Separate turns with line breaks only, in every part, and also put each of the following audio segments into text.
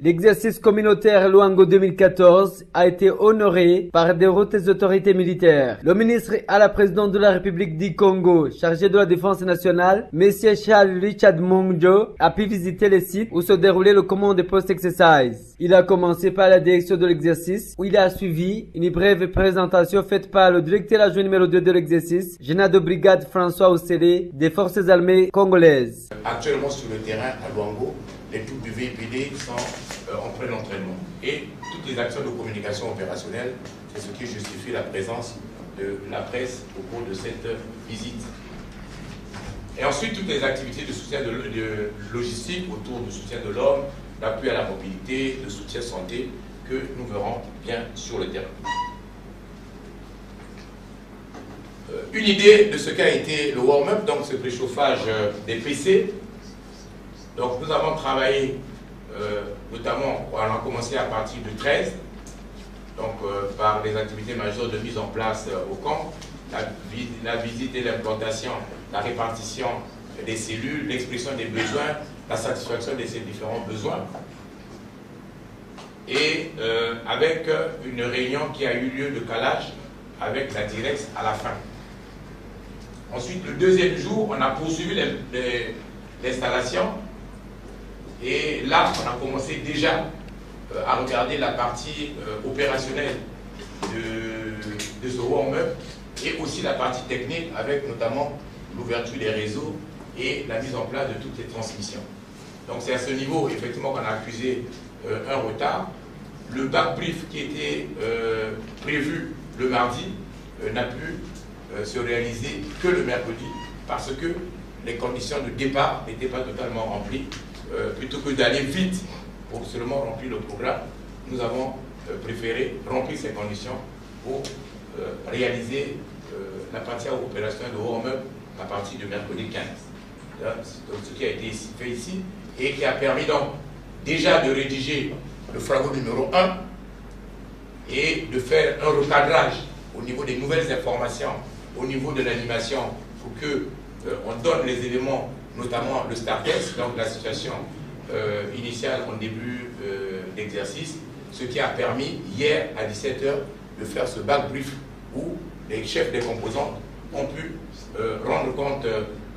L'exercice communautaire Luango 2014 a été honoré par des hautes autorités militaires. Le ministre à la présidente de la République du Congo, chargé de la défense nationale, M. Charles Richard Mongjo, a pu visiter les sites où se déroulait le command post-exercise. Il a commencé par la direction de l'exercice, où il a suivi une brève présentation faite par le directeur adjoint numéro 2 de l'exercice, général de brigade François Ossélé, des forces armées congolaises.
Actuellement sur le terrain à Luango, les troupes du VIPD sont en plein entraînement. Et toutes les actions de communication opérationnelle, c'est ce qui justifie la présence de la presse au cours de cette visite. Et ensuite, toutes les activités de soutien de logistique autour du soutien de l'homme, d'appui à la mobilité, de soutien santé, que nous verrons bien sur le terrain. Une idée de ce qu'a été le warm-up, donc ce préchauffage des PC. Donc nous avons travaillé, notamment, on a commencé à partir du 13, donc par les activités majeures de mise en place au camp, la visite et l'implantation, la répartition des cellules, l'expression des besoins, la satisfaction de ces différents besoins. Et avec une réunion qui a eu lieu de calage avec la direction à la fin. Ensuite, le deuxième jour, on a poursuivi l'installation. Et là, on a commencé déjà à regarder la partie opérationnelle de ce warm-up et aussi la partie technique avec notamment l'ouverture des réseaux et la mise en place de toutes les transmissions. Donc c'est à ce niveau, effectivement, qu'on a accusé un retard. Le back brief qui était prévu le mardi n'a pu se réaliser que le mercredi parce que les conditions de départ n'étaient pas totalement remplies. Plutôt que d'aller vite pour seulement remplir le programme, nous avons préféré remplir ces conditions pour réaliser la partie opérationnelle de warm-up à partir du mercredi 15. Donc, ce qui a été fait ici et qui a permis donc déjà de rédiger le frago numéro 1 et de faire un recadrage au niveau des nouvelles informations, au niveau de l'animation pour que on donne les éléments, notamment le start test, donc la situation initiale en début d'exercice, ce qui a permis hier à 17 h de faire ce back brief où les chefs des composantes ont pu rendre compte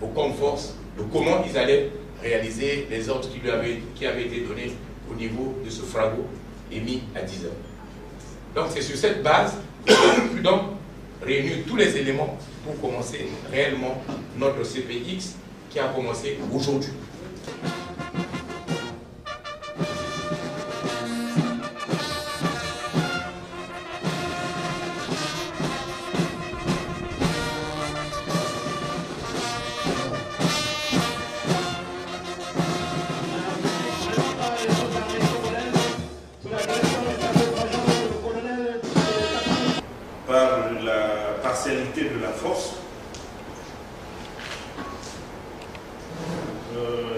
aux Comforce de comment ils allaient réaliser les ordres qui avaient été donnés au niveau de ce frago émis à 10 h. Donc c'est sur cette base qu'on a pu donc réunir tous les éléments pour commencer réellement notre CPX qui a commencé aujourd'hui.
Par la partialité de la force,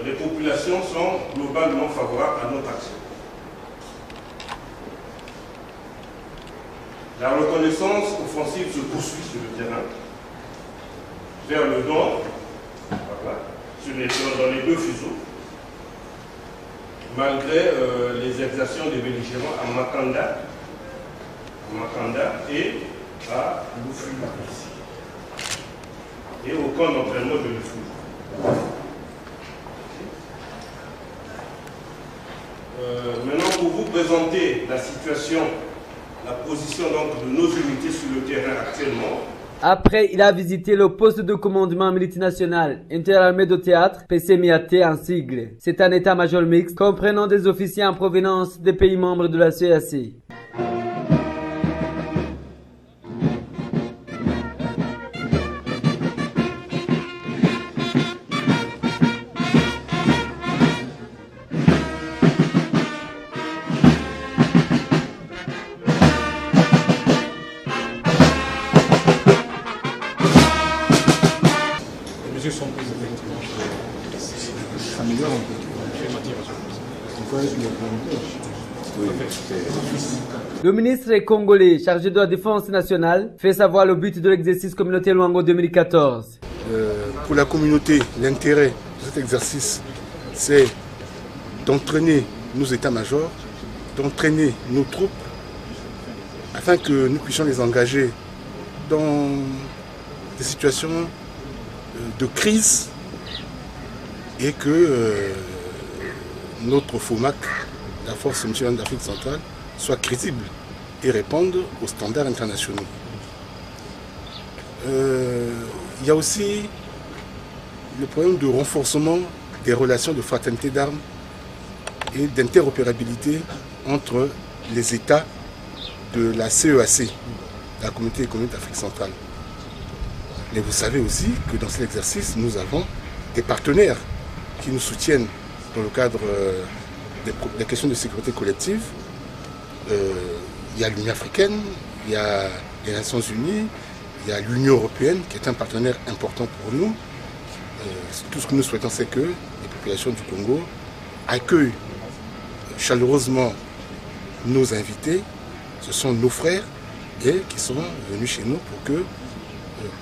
les populations sont globalement favorables à notre action. La reconnaissance offensive se poursuit sur le terrain, vers le nord, voilà, dans les deux fuseaux, malgré les exactions des belligérants à Makanda et à Lufula ici, et au camp d'entraînement de Lufula. Maintenant, pour vous présenter la situation, la position donc de nos unités sur le terrain actuellement,
Après, il a visité le poste de commandement multinational interarmée de théâtre, PCMIAT en sigle. C'est un état-major mixte comprenant des officiers en provenance des pays membres de la CEAC.
Sont prises effectivement.
Ça améliore un peu.
Le ministre congolais chargé de la défense nationale fait savoir le but de l'exercice communautaire Luango 2014.
Pour la communauté, l'intérêt de cet exercice, c'est d'entraîner nos états-majors, d'entraîner nos troupes, afin que nous puissions les engager dans des situations de crise et que notre FOMAC, la Force mutuelle d'Afrique centrale, soit crédible et réponde aux standards internationaux. Il y a aussi le problème de renforcement des relations de fraternité d'armes et d'interopérabilité entre les États de la CEAC, la Communauté économique d'Afrique centrale. Mais vous savez aussi que dans cet exercice, nous avons des partenaires qui nous soutiennent dans le cadre des questions de sécurité collective. Il y a l'Union africaine, il y a les Nations unies, il y a l'Union européenne qui est un partenaire important pour nous. Tout ce que nous souhaitons, c'est que les populations du Congo accueillent chaleureusement nos invités. Ce sont nos frères et qui sont venus chez nous pour que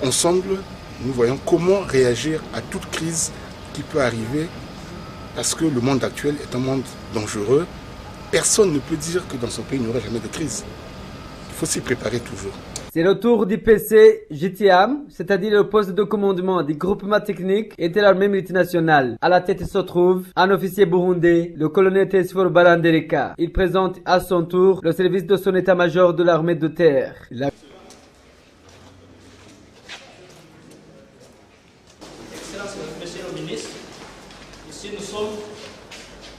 ensemble, nous voyons comment réagir à toute crise qui peut arriver, parce que le monde actuel est un monde dangereux. Personne ne peut dire que dans son pays, il n'y aura jamais de crise. Il faut s'y préparer toujours.
C'est le tour du PC JTAM, c'est-à-dire le poste de commandement du groupement technique interarmée multinationale. À la tête se trouve un officier burundais, le colonel Tesfor Balandereka. Il présente à son tour le service de son état-major de l'armée de terre.
Monsieur le ministre, ici nous sommes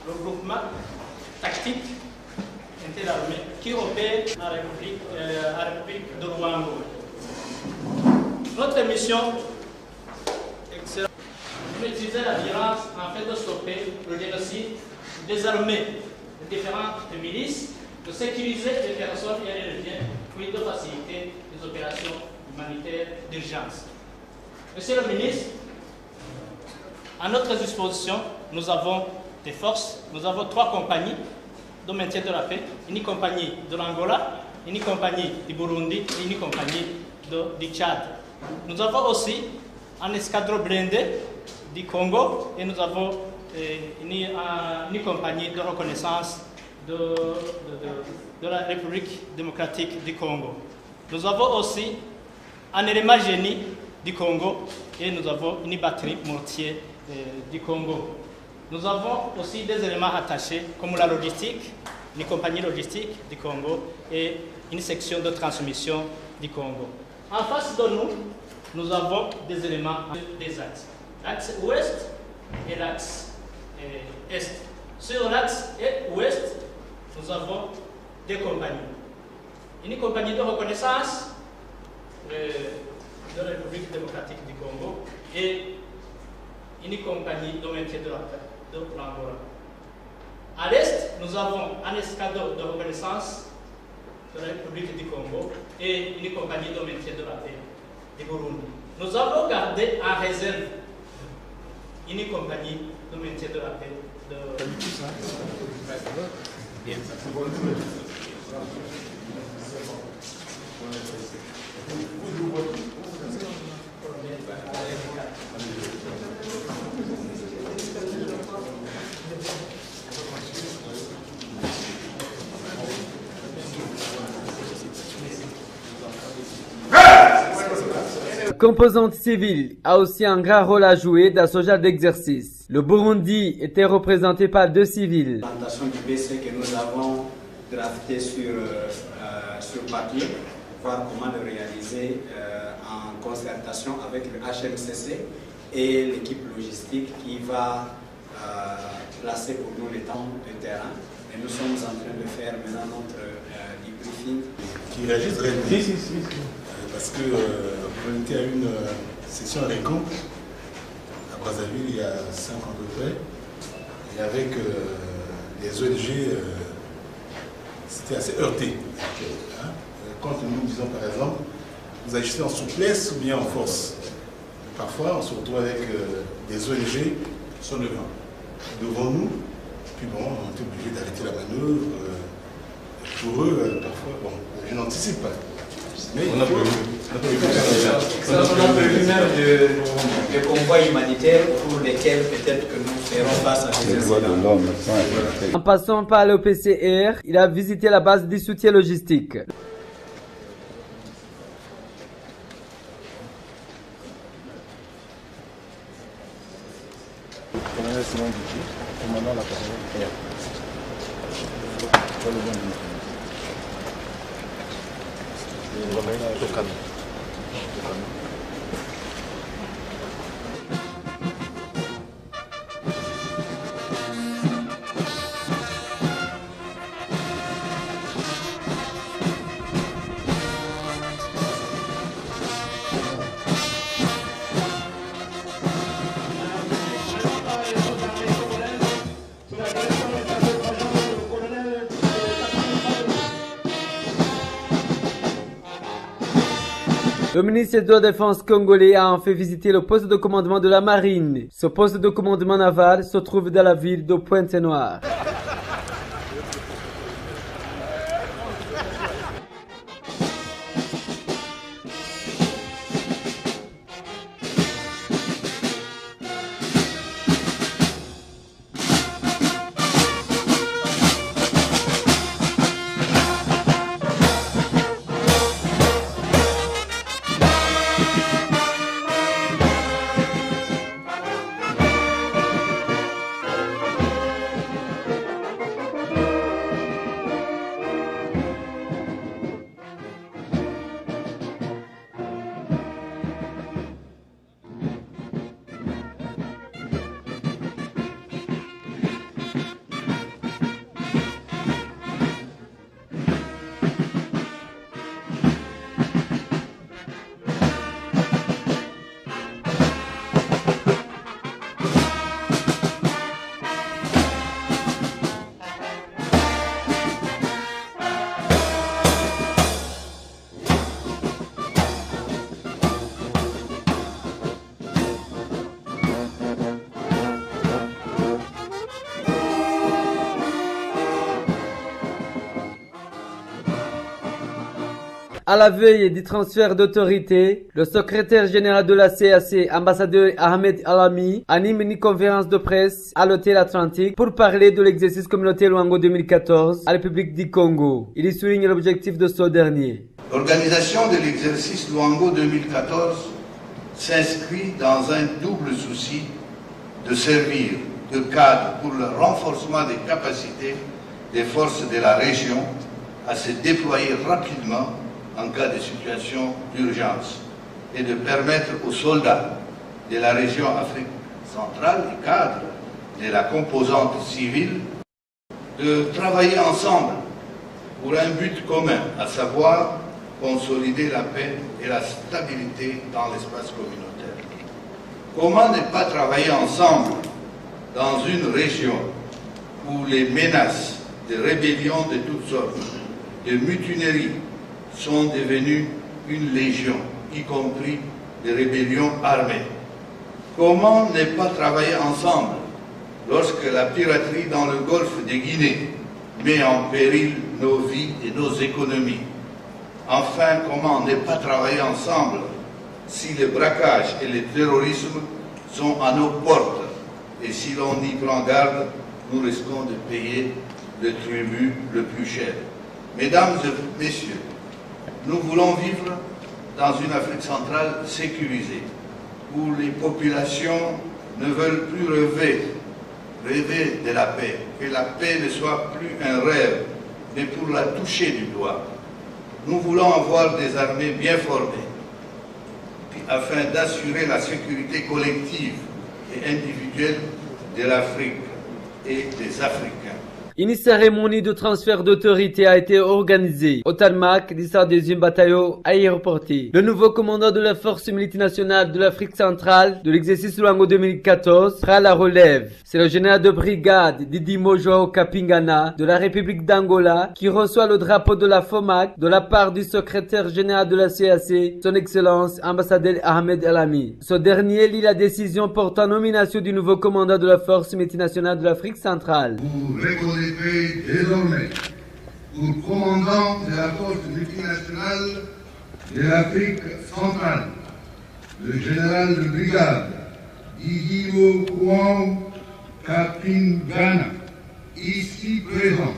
le groupement tactique interarmé qui opère à la République de Luango. Notre mission est d'utiliser la violence afin de stopper le génocide, désarmer les différentes milices, de sécuriser les personnes et les biens, puis de faciliter les opérations humanitaires d'urgence. Monsieur le ministre, à notre disposition, nous avons des forces, nous avons 3 compagnies de maintien de la paix, une compagnie de l'Angola, une compagnie du Burundi et une compagnie du Tchad. Nous avons aussi un escadron blindé du Congo et nous avons une compagnie de reconnaissance de la République démocratique du Congo. Nous avons aussi un élément génie du Congo et nous avons une batterie mortier du Congo. Nous avons aussi des éléments attachés comme la logistique, une compagnie logistique du Congo et une section de transmission du Congo. En face de nous, nous avons des éléments des axes. L'axe ouest et l'axe est. Sur l'axe ouest, nous avons 2 compagnies. Une compagnie de reconnaissance de la République démocratique du Congo et une compagnie de maintien de la paix de l'Angola. À l'est, nous avons un escadron de reconnaissance de la République du Congo et une compagnie de maintien de la paix du Burundi. Nous avons gardé en réserve une compagnie de maintien de la paix de... Bien.
La composante civile a aussi un grand rôle à jouer dans ce genre d'exercice. Le Burundi était représenté par 2 civils.
La présentation du BC que nous avons drafté sur papier, voir comment le réaliser en concertation avec le HMCC et l'équipe logistique qui va placer pour nous les temps de terrain. Et nous sommes en train de faire maintenant notre debriefing.
Qui réagissent réellement. Si. Parce que on était à une session à Récon, à Brazzaville, il y a 5 ans à peu près. Et avec les ONG, c'était assez heurté. Hein? Quand nous disons par exemple, vous agissez en souplesse ou bien en force. Parfois, on se retrouve avec des ONG qui sont devant nous. Puis bon, on est obligé d'arrêter la manœuvre. Pour eux, parfois, bon, je n'anticipe pas. Mais
on a prévu même des convois humanitaires pour lesquels peut-être que nous ferons face à des incidents.
En passant par le PCR, il a visité la base du soutien logistique. Le ministre de la Défense congolais a en fait visiter le poste de commandement de la marine. Ce poste de commandement naval se trouve dans la ville de Pointe-Noire. À la veille du transfert d'autorité, le secrétaire général de la CAC, ambassadeur Ahmed Alami, anime une conférence de presse à l'hôtel Atlantique pour parler de l'exercice communautaire Luango 2014 à la République du Congo. Il y souligne l'objectif de ce dernier.
L'organisation de l'exercice Luango 2014 s'inscrit dans un double souci de servir de cadre pour le renforcement des capacités des forces de la région à se déployer rapidement en cas de situation d'urgence et de permettre aux soldats de la région Afrique centrale et cadres de la composante civile de travailler ensemble pour un but commun, à savoir consolider la paix et la stabilité dans l'espace communautaire. Comment ne pas travailler ensemble dans une région où les menaces de rébellions de toutes sortes, de mutineries, sont devenues une légion, y compris des rébellions armées? Comment ne pas travailler ensemble lorsque la piraterie dans le golfe de Guinée met en péril nos vies et nos économies? Enfin, comment ne pas travailler ensemble si le braquage et le terrorisme sont à nos portes et si l'on y prend garde, nous risquons de payer le tribut le plus cher? Mesdames et messieurs, nous voulons vivre dans une Afrique centrale sécurisée, où les populations ne veulent plus rêver de la paix, que la paix ne soit plus un rêve, mais pour la toucher du doigt. Nous voulons avoir des armées bien formées, afin d'assurer la sécurité collective et individuelle de l'Afrique et des Africains.
Une cérémonie de transfert d'autorité a été organisée au tarmac du 102e bataillon aéroporté. Le nouveau commandant de la force multinationale de l'Afrique centrale de l'exercice Luango 2014 prend la relève. C'est le général de brigade Didi Mojo Kapingana de la République d'Angola qui reçoit le drapeau de la FOMAC de la part du secrétaire général de la CAC, son excellence ambassadeur Ahmed Elami. Ce dernier lit la décision portant nomination du nouveau commandant de la force multinationale de l'Afrique centrale.
Désormais pour commandant de la force multinationale de l'Afrique centrale, le général de brigade Didi Mojo Kapingana, ici présent.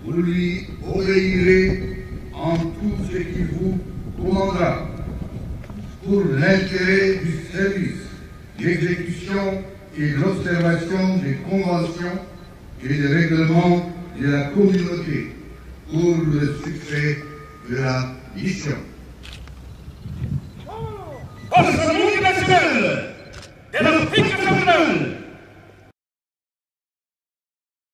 Vous lui obéirez en tout ce qu'il vous commandera pour l'intérêt du service, l'exécution et l'observation des conventions et des règlements de la communauté pour le succès de la mission.
Force multinationale de l'Afrique